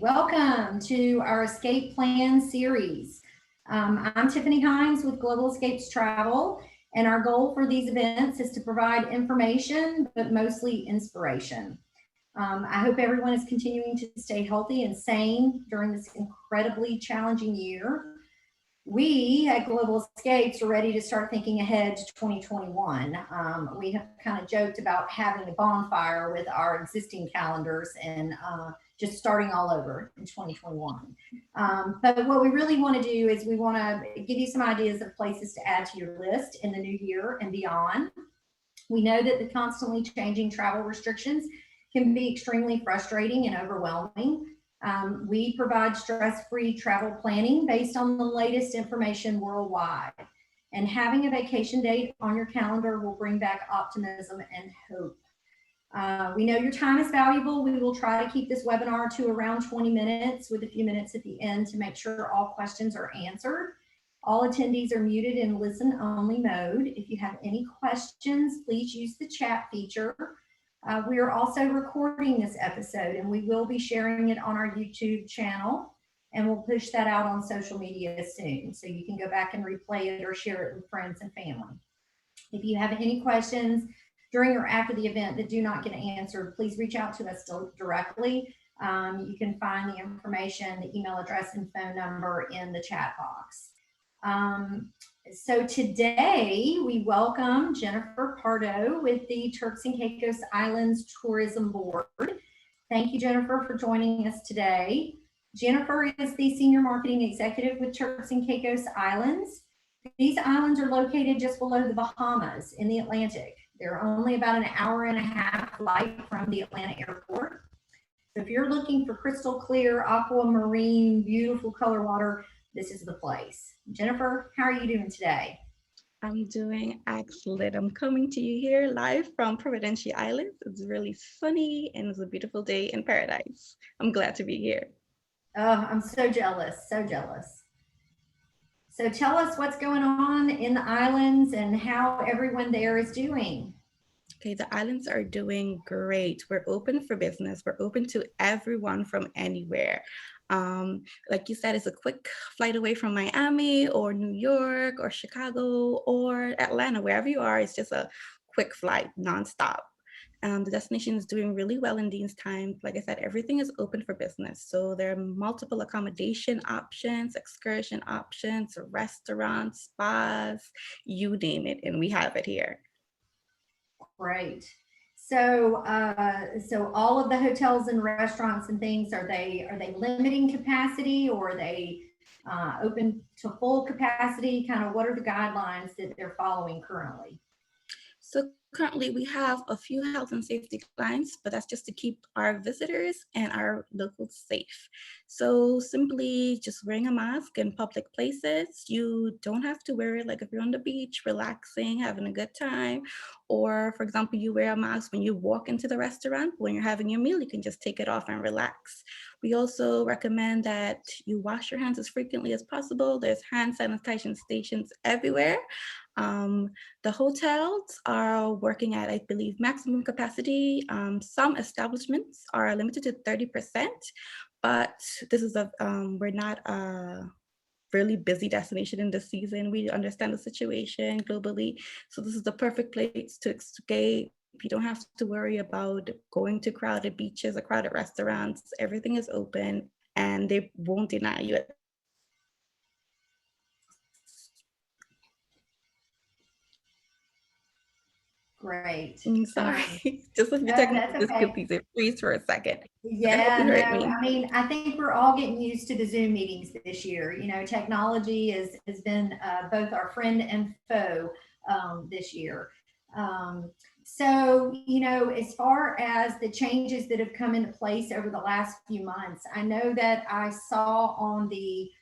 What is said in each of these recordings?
Welcome to our Escape Plan series. I'm Tiffany Hines with Global Escapes Travel, and our goal for these events is to provide information, but mostly inspiration. I hope everyone is continuing to stay healthy and sane during this incredibly challenging year. We at Global Escapes are ready to start thinking ahead to 2021. We have kind of joked about having a bonfire with our existing calendars and just starting all over in 2021. But what we really want to do is we want to give you some ideas of places to add to your list in the new year and beyond. We know that the constantly changing travel restrictions can be extremely frustrating and overwhelming. We provide stress-free travel planning based on the latest information worldwide. And having a vacation date on your calendar will bring back optimism and hope. We know your time is valuable. We will try to keep this webinar to around 20 minutes with a few minutes at the end to make sure all questions are answered. All attendees are muted in listen-only mode. If you have any questions, please use the chat feature. We are also recording this episode and we will be sharing it on our YouTube channel, and we'll push that out on social media soon. So you can go back and replay it or share it with friends and family. If you have any questions during or after the event that do not get answered, please reach out to us directly. You can find the information, the email address and phone number in the chat box. So today we welcome Jennifer Pardo with the Turks and Caicos Islands Tourism Board. Thank you, Jennifer, for joining us today. Jennifer is the Senior Marketing Executive with Turks and Caicos Islands. These islands are located just below the Bahamas in the Atlantic. They're only about an hour and a half flight from the Atlanta airport. So if you're looking for crystal clear, aquamarine, beautiful color water, this is the place. Jennifer, how are you doing today? I'm doing excellent. I'm coming to you here live from Providencia Island. It's really sunny and it's a beautiful day in paradise. I'm glad to be here. Oh, I'm so jealous, so jealous. So tell us what's going on in the islands and how everyone there is doing. Okay, the islands are doing great. We're open for business. We're open to everyone from anywhere. Like you said, it's a quick flight away from Miami or New York or Chicago or Atlanta, wherever you are. It's just a quick flight, nonstop. The destination is doing really well in these times. Like I said, everything is open for business. So there are multiple accommodation options, excursion options, restaurants, spas, you name it, and we have it here. Great. So all of the hotels and restaurants and things, are they limiting capacity, or are they open to full capacity? Kind of what are the guidelines that they're following currently? So currently we have a few health and safety guidelines, but that's just to keep our visitors and our locals safe. So simply just wearing a mask in public places. You don't have to wear it like if you're on the beach, relaxing, having a good time. Or for example, you wear a mask when you walk into the restaurant. When you're having your meal, you can just take it off and relax. We also recommend that you wash your hands as frequently as possible. There's hand sanitation stations everywhere. The hotels are working at, I believe, maximum capacity. Some establishments are limited to 30%, but this is we're not a really busy destination in this season. We understand the situation globally. So this is the perfect place to escape. You don't have to worry about going to crowded beaches or crowded restaurants. Everything is open and they won't deny you. Great. Sorry, just a few No, technical that's okay. difficulties. It freeze for a second. But I hope Yeah, you heard no, me. I mean, I think we're all getting used to the Zoom meetings this year. You know, technology has been both our friend and foe this year. As far as the changes that have come into place over the last few months, I know that I saw on the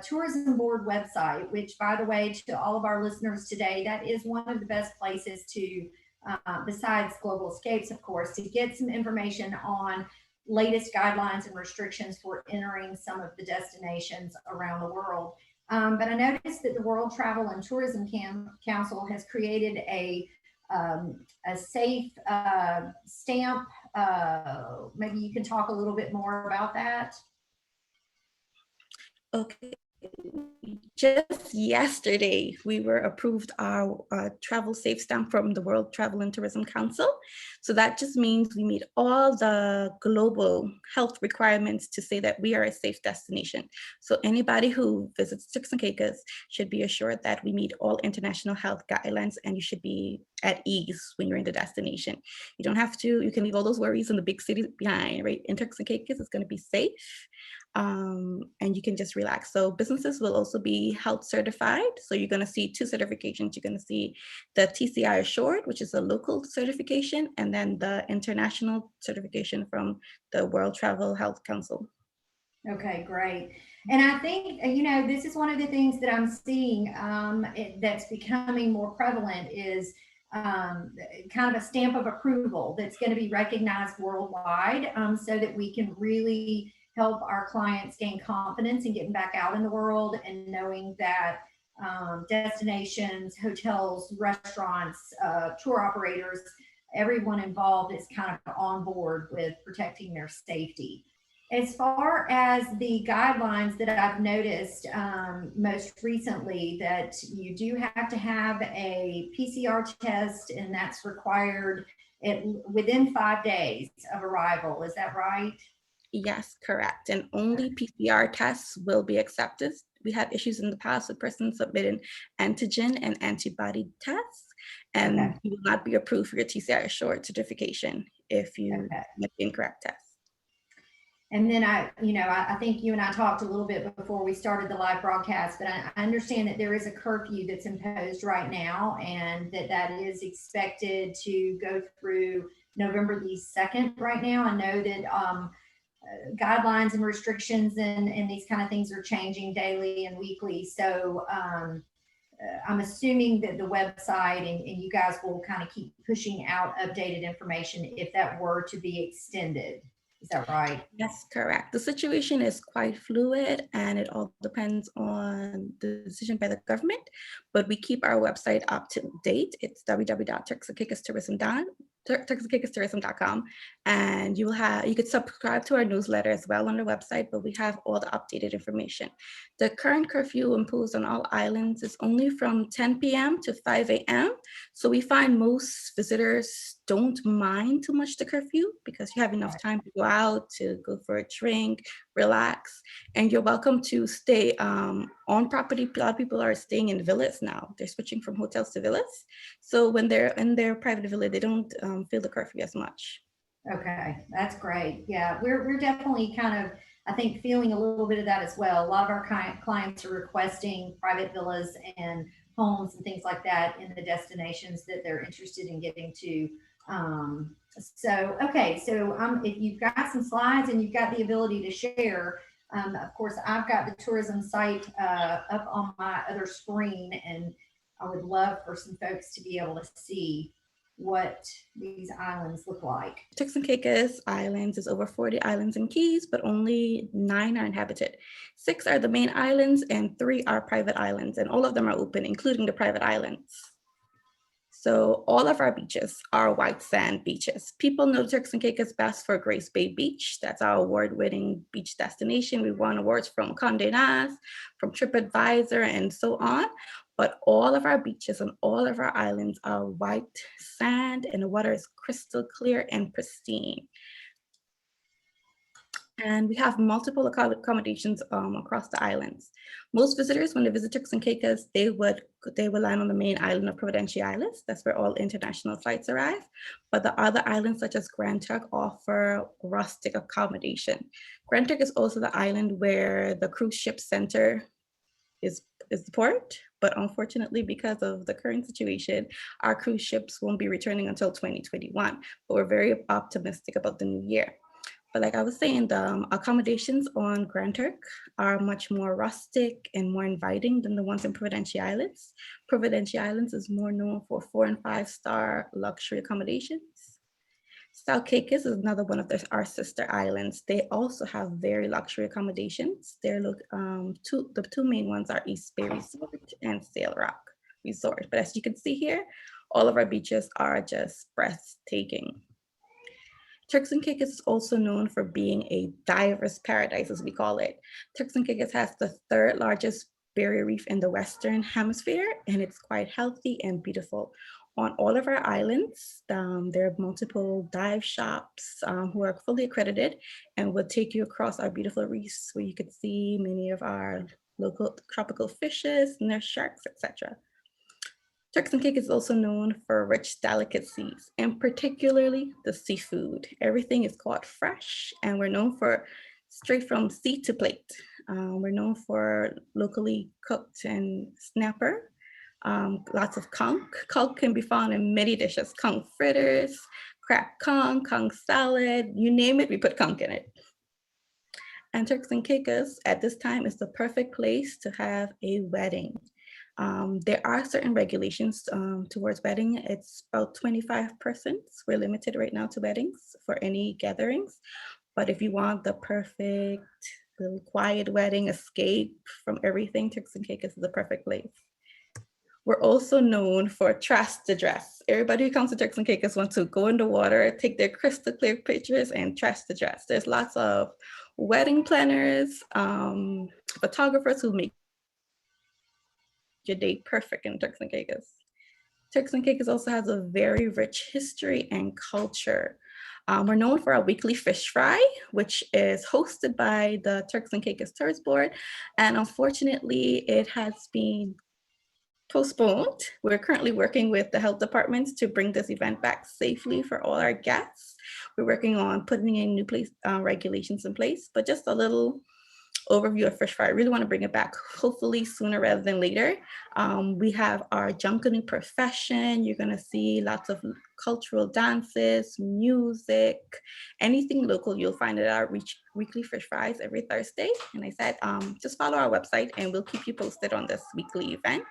tourism board website, which, by the way, to all of our listeners today, that is one of the best places to, besides Global Escapes, of course, to get some information on latest guidelines and restrictions for entering some of the destinations around the world. But I noticed that the World Travel and Tourism Council has created a safe stamp. Maybe you can talk a little bit more about that. Okay. Just yesterday, we were approved our travel safe stamp from the World Travel and Tourism Council. So that just means we meet all the global health requirements to say that we are a safe destination. So anybody who visits Turks and Caicos should be assured that we meet all international health guidelines, and you should be at ease when you're in the destination. You don't have to, you can leave all those worries in the big cities behind, right? In Turks and Caicos, it's going to be safe. And you can just relax. So businesses will also be health certified. So you're going to see two certifications. You're going to see the TCI Assured, which is a local certification, and then the international certification from the World Travel Health Council. Okay, great. And I think, you know, this is one of the things that I'm seeing that's becoming more prevalent is kind of a stamp of approval that's going to be recognized worldwide, so that we can really help our clients gain confidence in getting back out in the world and knowing that destinations, hotels, restaurants, tour operators, everyone involved is kind of on board with protecting their safety. As far as the guidelines that I've noticed most recently, that you do have to have a PCR test, and that's required within 5 days of arrival. Is that right? Yes, correct. And only PCR tests will be accepted. We had issues in the past with persons submitting antigen and antibody tests, and Okay. you will not be approved for your TCI Assured certification if you make the incorrect test. And then I think you and I talked a little bit before we started the live broadcast, but I understand that there is a curfew that's imposed right now, and that is expected to go through November the 2nd right now. I know that guidelines and restrictions and these kind of things are changing daily and weekly. So I'm assuming that the website and you guys will kind of keep pushing out updated information if that were to be extended. Is that right? Yes, correct. The situation is quite fluid, and it all depends on the decision by the government, but we keep our website up to date. It's www.turksandcaicostourism.com, and you could subscribe to our newsletter as well on the website, but we have all the updated information. The current curfew imposed on all islands is only from 10 p.m. to 5 a.m. So we find most visitors don't mind too much the curfew because you have enough time to go out, to go for a drink, relax, and you're welcome to stay on property. A lot of people are staying in villas now. They're switching from hotels to villas. So when they're in their private villa, they don't feel the curfew as much. Okay, that's great. Yeah, we're definitely kind of, I think, feeling a little bit of that as well. A lot of our clients are requesting private villas and homes and things like that in the destinations that they're interested in getting to. Okay, so if you've got some slides and you've got the ability to share, of course, I've got the tourism site up on my other screen, and I would love for some folks to be able to see what these islands look like. Turks and Caicos Islands is over 40 islands and cays, but only 9 are inhabited. 6 are the main islands and 3 are private islands, and all of them are open, including the private islands. So all of our beaches are white sand beaches. People know Turks and Caicos best for Grace Bay Beach. That's our award-winning beach destination. We won awards from Condé Nast, from TripAdvisor, and so on. But all of our beaches and all of our islands are white sand, and the water is crystal clear and pristine. And we have multiple accommodations across the islands. Most visitors, when they visit Turks and Caicos, they will land on the main island of Providencia Islands. That's where all international flights arrive. But the other islands, such as Grand Turk, offer rustic accommodation. Grand Turk is also the island where the cruise ship center is the port. But unfortunately, because of the current situation, our cruise ships won't be returning until 2021. But we're very optimistic about the new year. But like I was saying, the accommodations on Grand Turk are much more rustic and more inviting than the ones in Providencia Islands. Providencia Islands is more known for 4- and 5-star luxury accommodations. South Caicos is another one of our sister islands. They also have very luxury accommodations. The two main ones are East Bay Resort and Sail Rock Resort. But as you can see here, all of our beaches are just breathtaking. Turks and Caicos is also known for being a diver's paradise, as we call it. Turks and Caicos has the third largest barrier reef in the Western Hemisphere, and it's quite healthy and beautiful. On all of our islands, there are multiple dive shops who are fully accredited and will take you across our beautiful reefs where you could see many of our local tropical fishes and their sharks, etc. Turks and Caicos is also known for rich delicacies, and particularly the seafood. Everything is caught fresh, and we're known for straight from sea to plate. We're known for locally cooked and snapper, lots of conch. Conch can be found in many dishes: conch fritters, cracked conch salad, you name it, we put conch in it. And Turks and Caicos at this time is the perfect place to have a wedding. There are certain regulations towards wedding. It's about 25 persons. We're limited right now to weddings for any gatherings. But if you want the perfect little quiet wedding, escape from everything, Turks and Caicos is the perfect place. We're also known for trash to dress. Everybody who comes to Turks and Caicos wants to go in the water, take their crystal clear pictures, and trash to dress. There's lots of wedding planners, photographers who make your day perfect in Turks and Caicos. Turks and Caicos also has a very rich history and culture. We're known for our weekly fish fry, which is hosted by the Turks and Caicos Tourist Board. And unfortunately, it has been postponed. We're currently working with the health departments to bring this event back safely for all our guests. We're working on putting in new regulations in place, but just a little overview of fish fry. I really want to bring it back, hopefully sooner rather than later. We have our junketing profession. You're going to see lots of cultural dances, music, anything local you'll find at our weekly fish fries every Thursday. And I said, just follow our website and we'll keep you posted on this weekly event.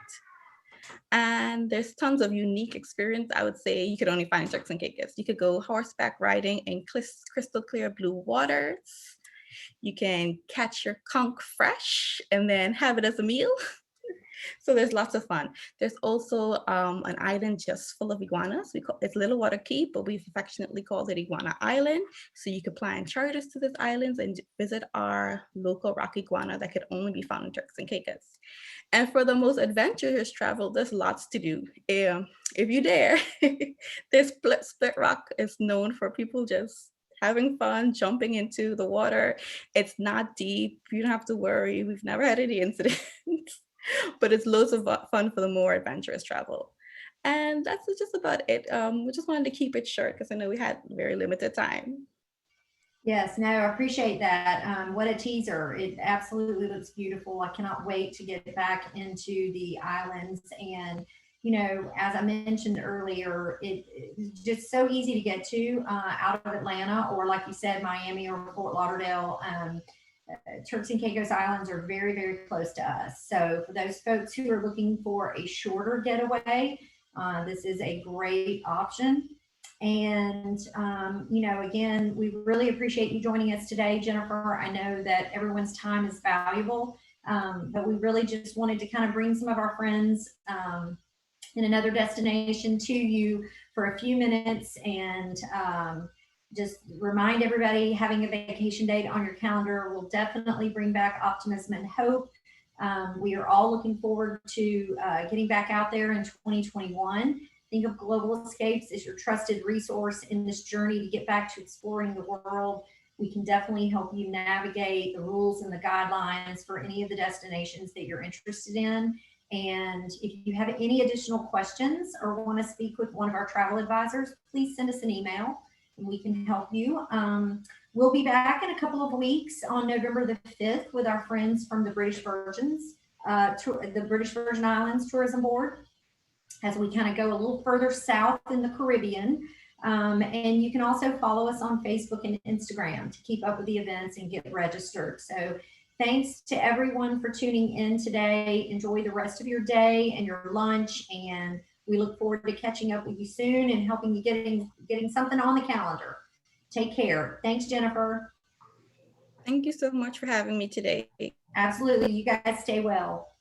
And there's tons of unique experience. I would say you could only find in Turks and Caicos. You could go horseback riding in crystal clear blue waters. You can catch your conch fresh and then have it as a meal. So there's lots of fun. There's also an island just full of iguanas. It's Little Water Key, but we've affectionately called it Iguana Island. So you could plan charters to these islands and visit our local rock iguana that could only be found in Turks and Caicos. And for the most adventurous travel, there's lots to do. If you dare, this Split Rock is known for people just having fun, jumping into the water. It's not deep. You don't have to worry. We've never had any incidents, but it's loads of fun for the more adventurous travel. And that's just about it. We just wanted to keep it short because I know we had very limited time. Yes, no, I appreciate that. What a teaser. It absolutely looks beautiful. I cannot wait to get back into the islands. And, you know, as I mentioned earlier, it's just so easy to get to out of Atlanta, or like you said, Miami or Fort Lauderdale. Turks and Caicos Islands are very, very close to us. So for those folks who are looking for a shorter getaway, this is a great option. And, you know, again, we really appreciate you joining us today, Jennifer. I know that everyone's time is valuable, but we really just wanted to kind of bring some of our friends in another destination to you for a few minutes and just remind everybody having a vacation date on your calendar will definitely bring back optimism and hope. We are all looking forward to getting back out there in 2021. Think of Global Escapes as your trusted resource in this journey to get back to exploring the world. We can definitely help you navigate the rules and the guidelines for any of the destinations that you're interested in. And if you have any additional questions or want to speak with one of our travel advisors, please send us an email and we can help you. We'll be back in a couple of weeks on November the 5th with our friends from the British Virgin Islands Tourism Board, as we kind of go a little further south in the Caribbean. And you can also follow us on Facebook and Instagram to keep up with the events and get registered. So thanks to everyone for tuning in today. Enjoy the rest of your day and your lunch. And we look forward to catching up with you soon and helping you getting something on the calendar. Take care. Thanks, Jennifer. Thank you so much for having me today. Absolutely. You guys stay well.